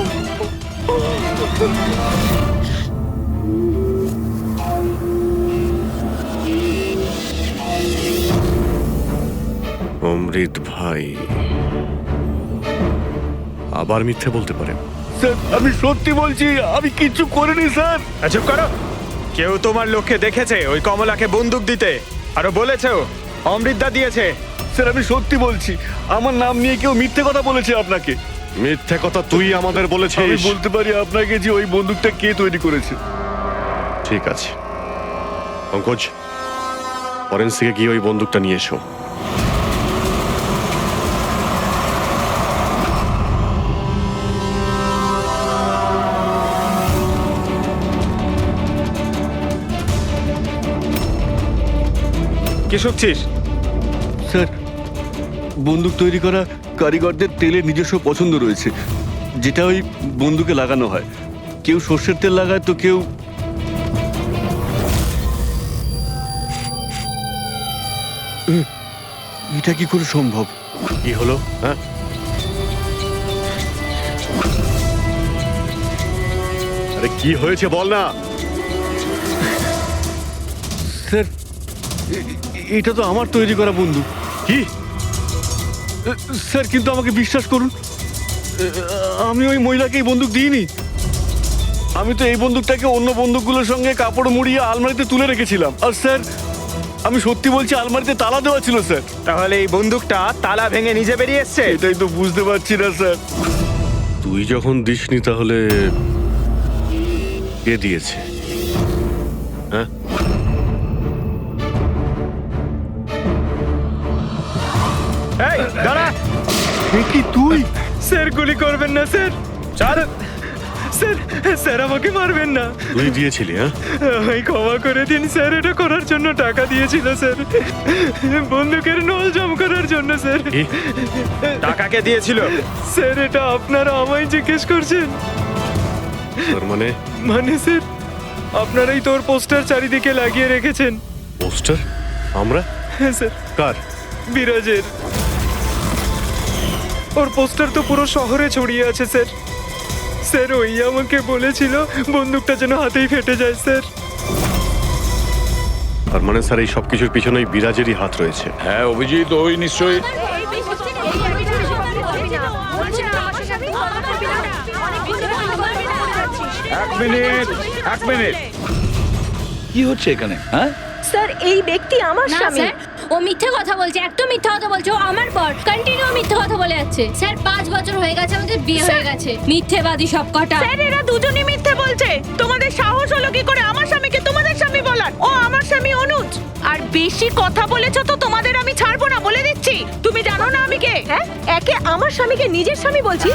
অমৃত ভাই আবার মিথ্যে বলতে পারেন? স্যার আমি সত্যি বলছি, আমি কিচ্ছু করিনি স্যার। চুপ করো। কেউ তোমার লোককে দেখেছে ওই কমলাকে বন্দুক দিতে? আরো বলেছেও অমৃতদা দিয়েছে। স্যার আমি সত্যি বলছি, আমার নাম নিয়ে কেউ মিথ্যে কথা বলেছে আপনাকে। মিথ্যে কথা তুই আমাদের আমি বলেছিস। বলতে পারি আপনাকে যে ওই বন্দুকটা কে তৈরি করেছে। ঠিক আছে পঙ্কজ, ফরেন্সিকে গিয়ে ওই বন্দুকটা নিয়ে এসো। কি শুনছিস? স্যার বন্দুক তৈরি করা কারিগরদের তেলের নিজস্ব পছন্দ রয়েছে, যেটা ওই বন্দুকে লাগানো হয়। কেউ সর্ষের তেল লাগায় তো কেউ। এটা কি করে সম্ভব? কি হলো? হ্যাঁ, আরে কি হয়েছে বল না। স্যার এটা তো আমার তৈরি করা বন্দুক। কি স্যার কিন্তু আমাকে বিশ্বাস করুন, আমি ওই মহিলাকে এই বন্দুক দিইনি। আমি তো এই বন্দুকটাকে অন্য বন্দুকগুলোর সঙ্গে কাপড় মুড়িয়ে আলমারিতে তুলে রেখেছিলাম। আর স্যার আমি সত্যি বলছি, আলমারিতে তালা দেওয়া ছিল স্যার। তাহলে এই বন্দুকটা তালা ভেঙে নিজে বেরিয়ে এসছে? এটাই তো বুঝতে পারছি না স্যার। তুই যখন দিসনি তাহলে কে দিয়েছে? হ্যাঁ, এই দাঁড়া! কি তুই? স্যার গুলি করবেন না স্যার। চল স্যার, স্যার আমাকে মারবেন না। তুই দিয়েছিলি? হ্যাঁ, আমায় ক্ষমা করে দিন স্যার, এটা করার জন্য টাকা দিয়েছিল স্যার, বন্দুকের নল জম করার জন্য স্যার। কি? টাকাকে দিয়েছিল স্যার? এটা আপনারা আমায় জিজ্ঞেস করছেন? তার মানে মানে স্যার, আপনারাই তোর পোস্টার চারিদিকে লাগিয়ে রেখেছেন। পোস্টার? আমরা? হ্যাঁ স্যার, কার? বিরাজের। ওর পোস্টার তো পুরো শহরে ছড়িয়ে আছে স্যার। স্যার ওই আমাকে বলেছিল বন্দুকটা যেন হাতেই ফেটে যায় স্যার। তার মানে স্যার এই সবকিছুর পিছনেই বিরাজেরই হাত রয়েছে। হ্যাঁ অভিজিৎ, ওই নিশ্চয়ই। এক মিনিট, কি হচ্ছে এখানে? হ্যাঁ, স্যার এই ব্যক্তি আমার না স্বামী। স্যার, ও মিথ্যে কথা বলছে, একদম মিথ্যে কথা বলছে। ও আমার পর কন্টিনিউ মিথ্যে কথা বলে যাচ্ছে। স্যার 5 বছর হয়ে গেছে আমাদের বিয়ে হয়ে গেছে। মিথ্যেবাদী সব কটা। স্যার এরা দুজনই মিথ্যে বলছে। তোমাদের সাহস হলো কি করে আমার স্বামীকে তোমাদের স্বামী বলার? ও আমার স্বামী অনুজ। আর বেশি কথা বলেছো তো তোমাদের আমি ছাড়বো না, বলে দিচ্ছি। তুমি জানো না আমি কে? হ্যাঁ, একে আমার স্বামীকে নিজের স্বামী বলছি।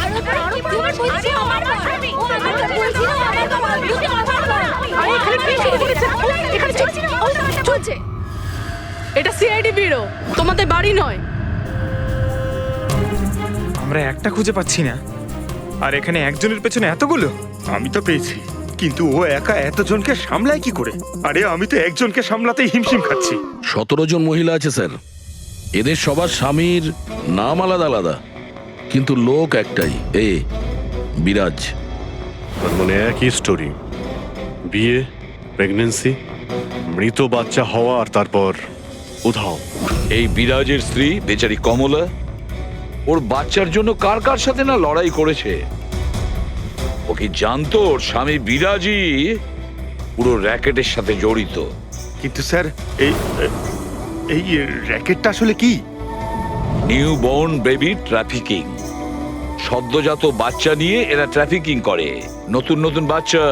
আরে এখানে কি শুরু করেছে? এখানে চলছে। এটা সিআইডি ব্যুরো, তোমাদের বাড়ি নয়। আমরা একটা খুঁজে পাচ্ছি না, আর এখানে একজনের পেছনে এতগুলো। আমি তো পেয়েছি, কিন্তু ও একা এতজনকে সামলায় কি করে? আরে আমি তো একজনকে সামলাতেই হিমশিম খাচ্ছি। 17 জন মহিলা আছে স্যার। এদের সবার স্বামীর নাম আলাদা আলাদা, কিন্তু লোক একটাই, বিরাজ। তার মানে একই স্টোরি, বিয়ে, প্রেগন্যান্সি, মৃত বাচ্চা হওয়া, আর তারপর উধাও। এই বিরাজের স্ত্রী বেচারি কমলা ওর বাচ্চার জন্য কার কার সাথে না লড়াই করেছে। ও কি জানতো ওর স্বামী বিরাজই পুরো র্যাকেটের সাথে জড়িত? কিন্তু স্যার এই এই র্যাকেটটা আসলে কি? New born baby trafficking. সদ্যজাত বাচ্চা নিয়ে এরা ট্রাফিকিং করে। নতুন নতুন বাচ্চা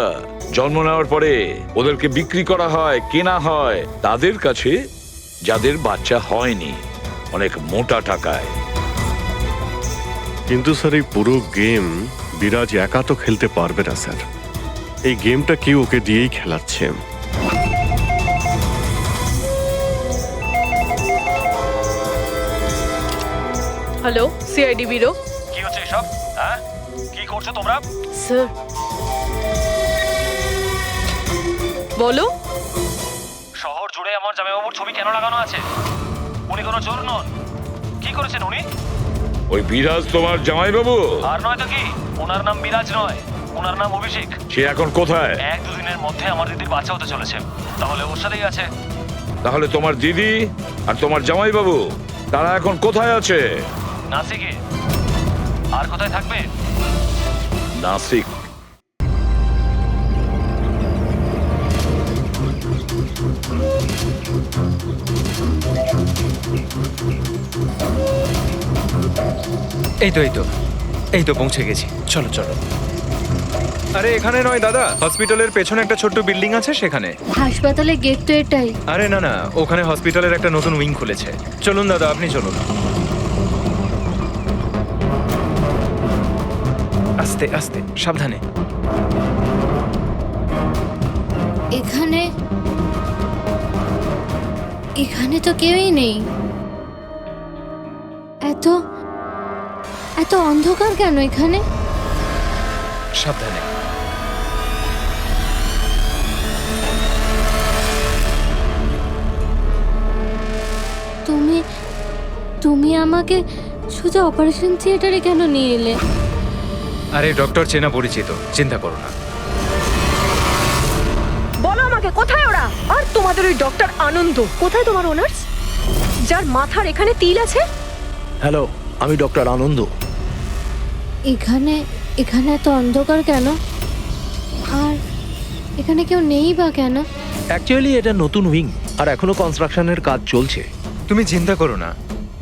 জন্ম নেওয়ার পরে ওদেরকে বিক্রি করা হয়, কেনা হয় তাদের কাছে যাদের বাচ্চা হয়নি, অনেক মোটা টাকায়। কিন্তু স্যার এই পুরো গেম বিরাজ একা তো খেলতে পারবে না স্যার। এই গেমটা কেউ ওকে দিয়েই খেলাচ্ছে। Hello, CID bureau. কি হচ্ছে এসব? হ্যাঁ, কি করছো তোমরা? স্যার বলো। শহর জুড়ে আমার জামাইবাবুর ছবি কেন লাগানো আছে? উনি কোনো চোর নন। কি করেছেন উনি? ওই বিরাজ তোমার জামাইবাবু? আর নয় তো কি, ওনার নাম বিরাজ নয়, ওনার নাম অভিষেক। সে এখন কোথায়? 1-2 দিনের মধ্যে আমার দিদির বাচ্চা হতে চলেছে, তাহলে ওর সাথেই আছে। তাহলে তোমার দিদি আর তোমার জামাইবাবু তারা এখন কোথায় আছে? নাসিকে। আর কোথায় থাকবে? নাসিক। এই তো পৌঁছে গেছি। চলো চলো। আরে এখানে নয় দাদা, হসপিটালের পেছনে একটা ছোট্ট বিল্ডিং আছে সেখানে। হাসপাতালের গেট তো এটাই। আরে না না, ওখানে হসপিটালের একটা নতুন উইং খুলেছে। চলুন দাদা, আপনি চলুন। আস্তে আস্তে, সাবধানে। এখানে এখানে তো কেউই নেই। এত এত অন্ধকার কেন এখানে? সাবধানে। তুমি তুমি আমাকে সোজা অপারেশন থিয়েটারে কেন নিয়ে এলে? আরে ডক্টর চেনা পরিচিত, চিন্তা করো না। বলো আমাকে কোথায় ওরা? আর তোমাদের ওই ডক্টর আনন্দ কোথায়? তোমার ওনার্স যার মাথার এখানে তিল আছে? হ্যালো, আমি ডক্টর আনন্দ। এখানে এখানে এত অন্ধকার কেন? আর এখানে কেউ নেই বা কেন? অ্যাকচুয়ালি এটা নতুন উইং, আর এখনো কনস্ট্রাকশনের কাজ চলছে। তুমি চিন্তা করো না,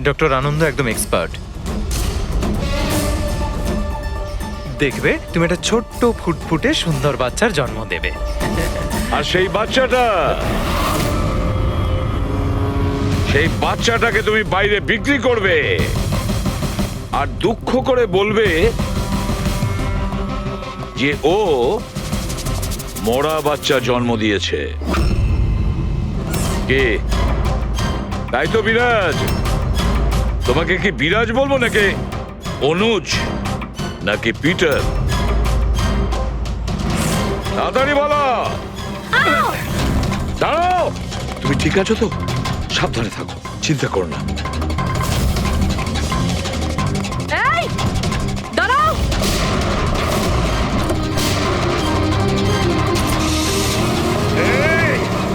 ডক্টর আনন্দ একদম এক্সপার্ট। দেখবে তুমি একটা ছোট্ট ফুটফুটে সুন্দর বাচ্চার জন্ম দেবে। আর সেই বাচ্চাটাকে তুমি বাইরে বিক্রি করবে আর দুঃখ করে বলবে যে ও মরা বাচ্চা জন্ম দিয়েছে। কে? তাই তো বিরাজ। তোমাকে কি বিরাজ বলবো নাকি অনুজ নাকি পিটার? তাড়াতাড়ি বলো। দাঁড়াও। তুমি ঠিক আছো তো? সাবধানে থাকো, চিন্তা করো না। এই দাঁড়াও।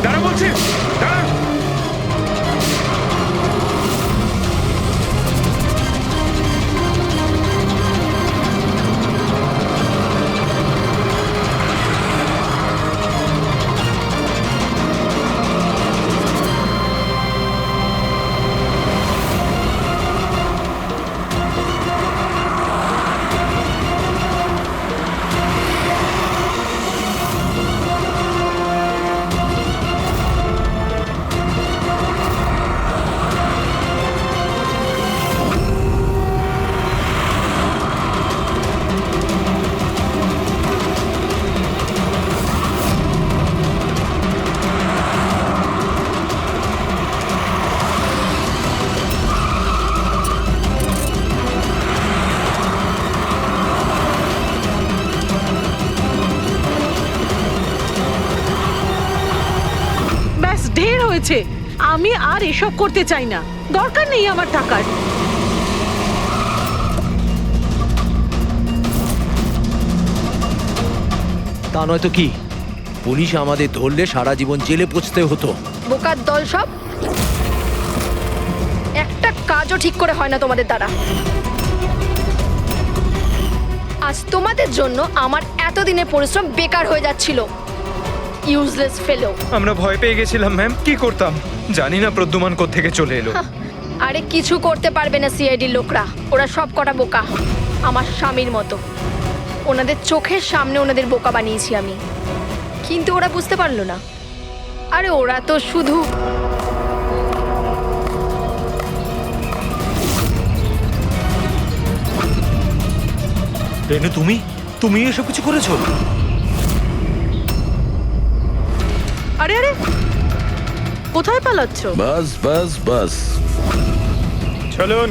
দাঁড়া বলছি, দাঁড়া। ব্যাস ঢের হয়েছে। আমি আর এসব করতে চাই না, দরকার নেই আমার টাকার। তা নয়তো কি, পুলিশ আমাদের ধরলে সারা জীবন জেলে পচতে হতো। বোকার দল সব। একটা কাজও ঠিক করে হয় না তোমাদের দ্বারা। আজ তোমাদের জন্য আমার এতদিনের পরিশ্রম বেকার হয়ে যাচ্ছিল। ইউজলেস ফেলো। আমরা ভয় পেয়ে গেছিলাম ম্যাম, কি করতাম জানি না প্রদ্যুমান কোত্থেকে চলে এলো। আরে কিছু করতে পারবে না সিআইডির লোকরা। ওরা সব কটা বোকা, আমার স্বামীর মতো। ওনাদের চোখের সামনে ওনাদের বোকা বানিয়েছি আমি, কিন্তু ওরা বুঝতে পারলো না। আরে ওরা তো শুধু রেনু, তুমি এসব কিছু করেছো? আরে আরে কোথায় পালাচ্ছ? বাস বাস বাস। চলুন।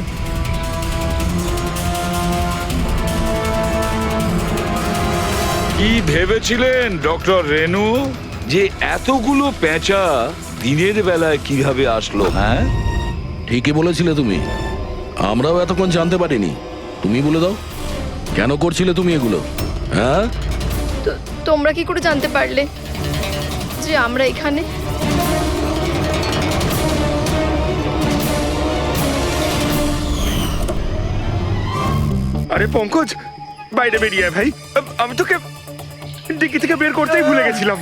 কি ভেবেছিলেন ডক্টর রেনু যে এতগুলো পেঁচা দিনের বেলায় কিভাবে আসলো? হ্যাঁ, ঠিকই বলেছিলে তুমি, আমরাও এতক্ষণ জানতে পারিনি। তুমি বলে দাও, কেন করছিলে তুমি এগুলো? হ্যাঁ, তোমরা কি করে জানতে পারলে যে আমরা এখানে? আরে পঙ্কজ, বাইরে বেরিয়ে আয় ভাই। আমি তোকে ডিকি থেকে বের করতেই ভুলে গেছিলাম।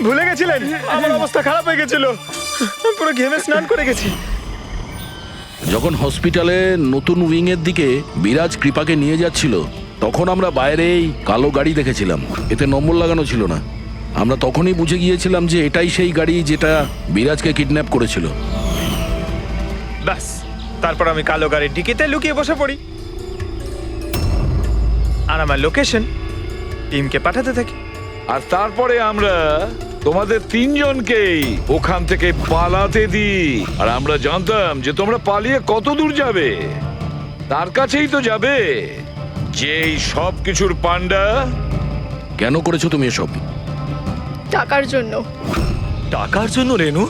ভুলে গেছিলেন? আমার অবস্থা খারাপ হয়ে গেছিল, পুরো ঘেমে স্নান করে গেছি। যখন হসপিটালে নতুন উইং এর দিকে বিরাজ কৃপাকে নিয়ে যাচ্ছিল, তখন আমরা বাইরেই কালো গাড়ি দেখেছিলাম, এতে নম্বর লাগানো ছিল না। আমরা তখনই বুঝে গিয়েছিলাম যে এটাই সেই গাড়ি যেটা বিরাজকে কিডন্যাপ করেছিল। ব্যাস, তারপর আমি কালো গাড়ির ডিকিতে লুকিয়ে বসে পড়ি আর আমার লোকেশন টিমকে পাঠাতে থাকি। আর তারপরে আমরা তোমাদের তিনজনকেই ওখান থেকে পালাতে দিই। আর আমরা জানতাম যে তোমরা পালিয়ে কত দূর যাবে, তার কাছেই তো যাবে যেই সব কিছুর পান্ডা। কেন করেছো তুমি এসব? টাকার জন্য। টাকার জন্য রেনু?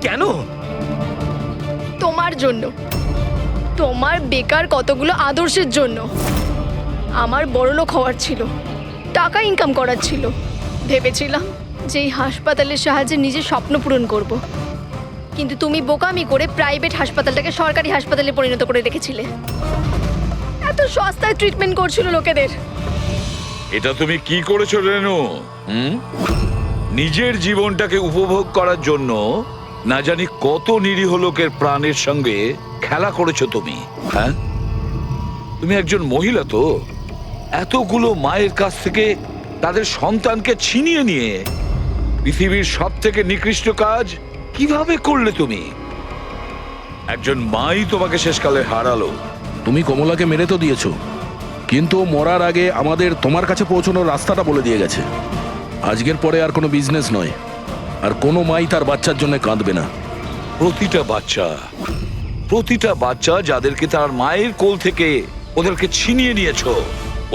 কেন? তোমার জন্য, তোমার বেকার কতগুলো আদর্শের জন্য। আমার বড়লোক হওয়ার ছিল, টাকা ইনকাম করার ছিল। ভেবেছিলাম যে এই হাসপাতালের সাহায্যে নিজের স্বপ্ন পূরণ করব, কিন্তু তুমি বোকামি করে প্রাইভেট হাসপাতালটাকে সরকারি হাসপাতালে পরিণত করে রেখেছিলে। এত সস্তায় ট্রিটমেন্ট করছিল লোকেদের। এটা তুমি কি করেছো রেনু? নিজের জীবনটাকে উপভোগ করার জন্য না জানি কত নিরীহ লোকের প্রাণের সঙ্গে খেলা করেছো তুমি। হ্যাঁ, তুমি একজন মহিলা তো, এতগুলো মায়ের কাছ থেকে তাদের সন্তানকে ছিনিয়ে নিয়ে পৃথিবীর সব থেকে নিকৃষ্ট কাজ কিভাবে করলে তুমি? একজন মাই তোমাকে শেষকালে হারালো। তুমি কমলাকে মেরে তো দিয়েছো, কিন্তু মরার আগে আমাদের তোমার কাছে পৌঁছানোর রাস্তাটা বলে দিয়ে গেছে। আজকের পরে আর কোনো বিজনেস নয়, আর কোনো মাই তার বাচ্চার জন্য কাঁদবে না। প্রতিটা বাচ্চা যাদেরকে তার মায়ের কোল থেকে ওদেরকে ছিনিয়ে নিয়েছো,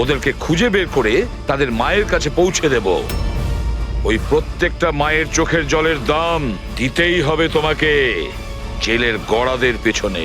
ওদেরকে খুঁজে বের করে তাদের মায়ের কাছে পৌঁছে দেব। ওই প্রত্যেকটা মায়ের চোখের জলের দাম দিতেই হবে তোমাকে জেলের গড়াদের পেছনে।